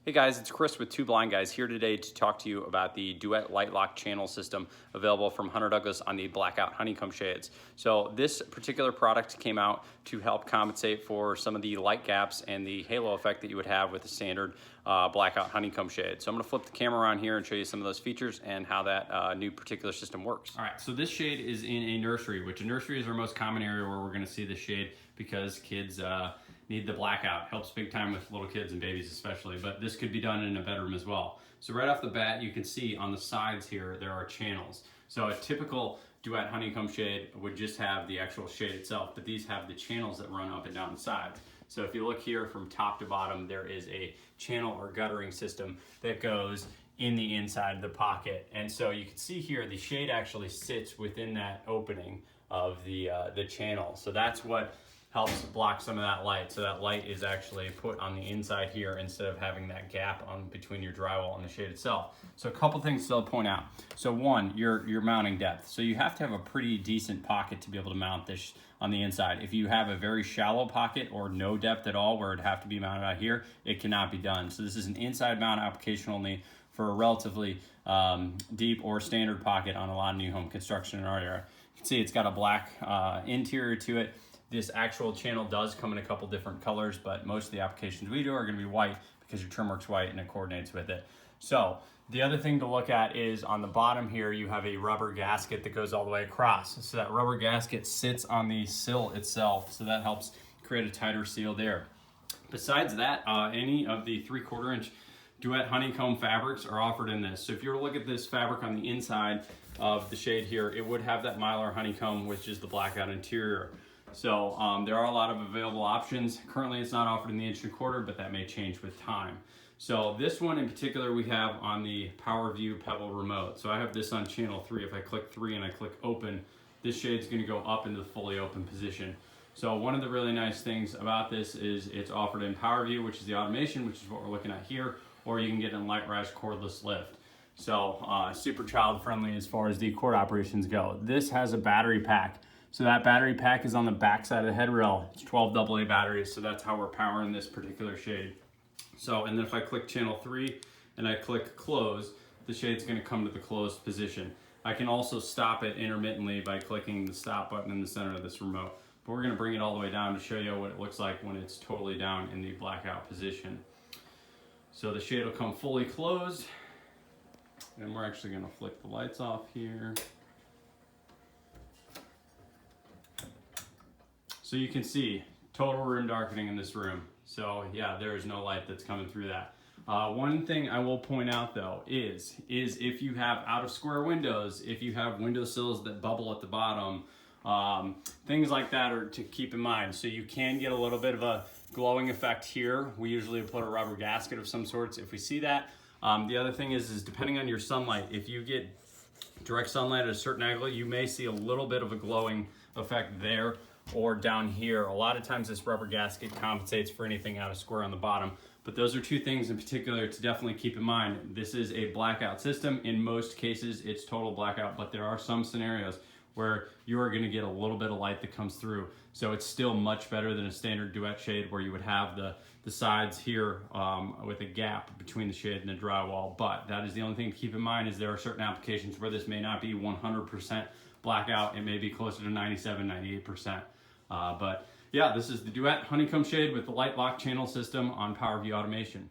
Hey guys, it's Chris with Two Blind Guys here today to talk to you about the Duette LightLock channel system available from Hunter Douglas on the Blackout Honeycomb Shades. So this particular product came out to help compensate for some of the light gaps and the halo effect that you would have with the standard Blackout Honeycomb Shade. So I'm going to flip the camera around here and show you some of those features and how that new particular system works. All right, so this shade is in a nursery, which a nursery is our most common area where we're going to see the shade because kids need the blackout. Helps big time with little kids and babies especially, but this could be done in a bedroom as well. So right off the bat, you can see on the sides here, there are channels. So a typical Duette Honeycomb shade would just have the actual shade itself, but these have the channels that run up and down the sides. So if you look here from top to bottom, there is a channel or guttering system that goes in the inside of the pocket. And so you can see here, the shade actually sits within that opening of the channel. So that's what helps block some of that light. So that light is actually put on the inside here instead of having that gap on between your drywall and the shade itself. So a couple things to point out. So one, your mounting depth. So you have to have a pretty decent pocket to be able to mount this on the inside. If you have a very shallow pocket or no depth at all where it'd have to be mounted out here, it cannot be done. So this is an inside mount application only for a relatively deep or standard pocket on a lot of new home construction in our area. You can see it's got a black interior to it. This actual channel does come in a couple different colors, but most of the applications we do are going to be white because your trim works white and it coordinates with it. So the other thing to look at is on the bottom here, you have a rubber gasket that goes all the way across. So that rubber gasket sits on the sill itself, so that helps create a tighter seal there. Besides that, any of the 3/4 inch Duette Honeycomb fabrics are offered in this. So if you were to look at this fabric on the inside of the shade here, it would have that Mylar honeycomb, which is the blackout interior. So there are a lot of available options. Currently it's not offered in the 1.25 inch, but that may change with time. So this one in particular we have on the PowerView Pebble remote. So I have this on channel 3. If I click 3 and I click open, this shade's gonna go up into the fully open position. So one of the really nice things about this is it's offered in PowerView, which is the automation, which is what we're looking at here, or you can get it in LiteRise cordless lift. So super child friendly as far as the cord operations go. This has a battery pack. So that battery pack is on the back side of the head rail. It's 12 AA batteries, so that's how we're powering this particular shade. So, and then if I click channel 3 and I click close, the shade's gonna come to the closed position. I can also stop it intermittently by clicking the stop button in the center of this remote. But we're gonna bring it all the way down to show you what it looks like when it's totally down in the blackout position. So the shade will come fully closed, and we're actually gonna flick the lights off here. So you can see total room darkening in this room. So yeah, there is no light that's coming through that. One thing I will point out though is if you have out of square windows, if you have windowsills that bubble at the bottom, things like that are to keep in mind. So you can get a little bit of a glowing effect here. We usually put a rubber gasket of some sorts if we see that. The other thing is depending on your sunlight, if you get direct sunlight at a certain angle, you may see a little bit of a glowing effect there or down here. A lot of times this rubber gasket compensates for anything out of square on the bottom, but those are two things in particular to definitely keep in mind. This is a blackout system. In most cases, it's total blackout, but there are some scenarios where you are gonna get a little bit of light that comes through. So it's still much better than a standard Duette shade where you would have the sides here with a gap between the shade and the drywall. But that is the only thing to keep in mind is there are certain applications where this may not be 100% blackout. It may be closer to 97, 98%. But yeah, this is the Duette Honeycomb Shade with the LightLock channel system on PowerView Automation.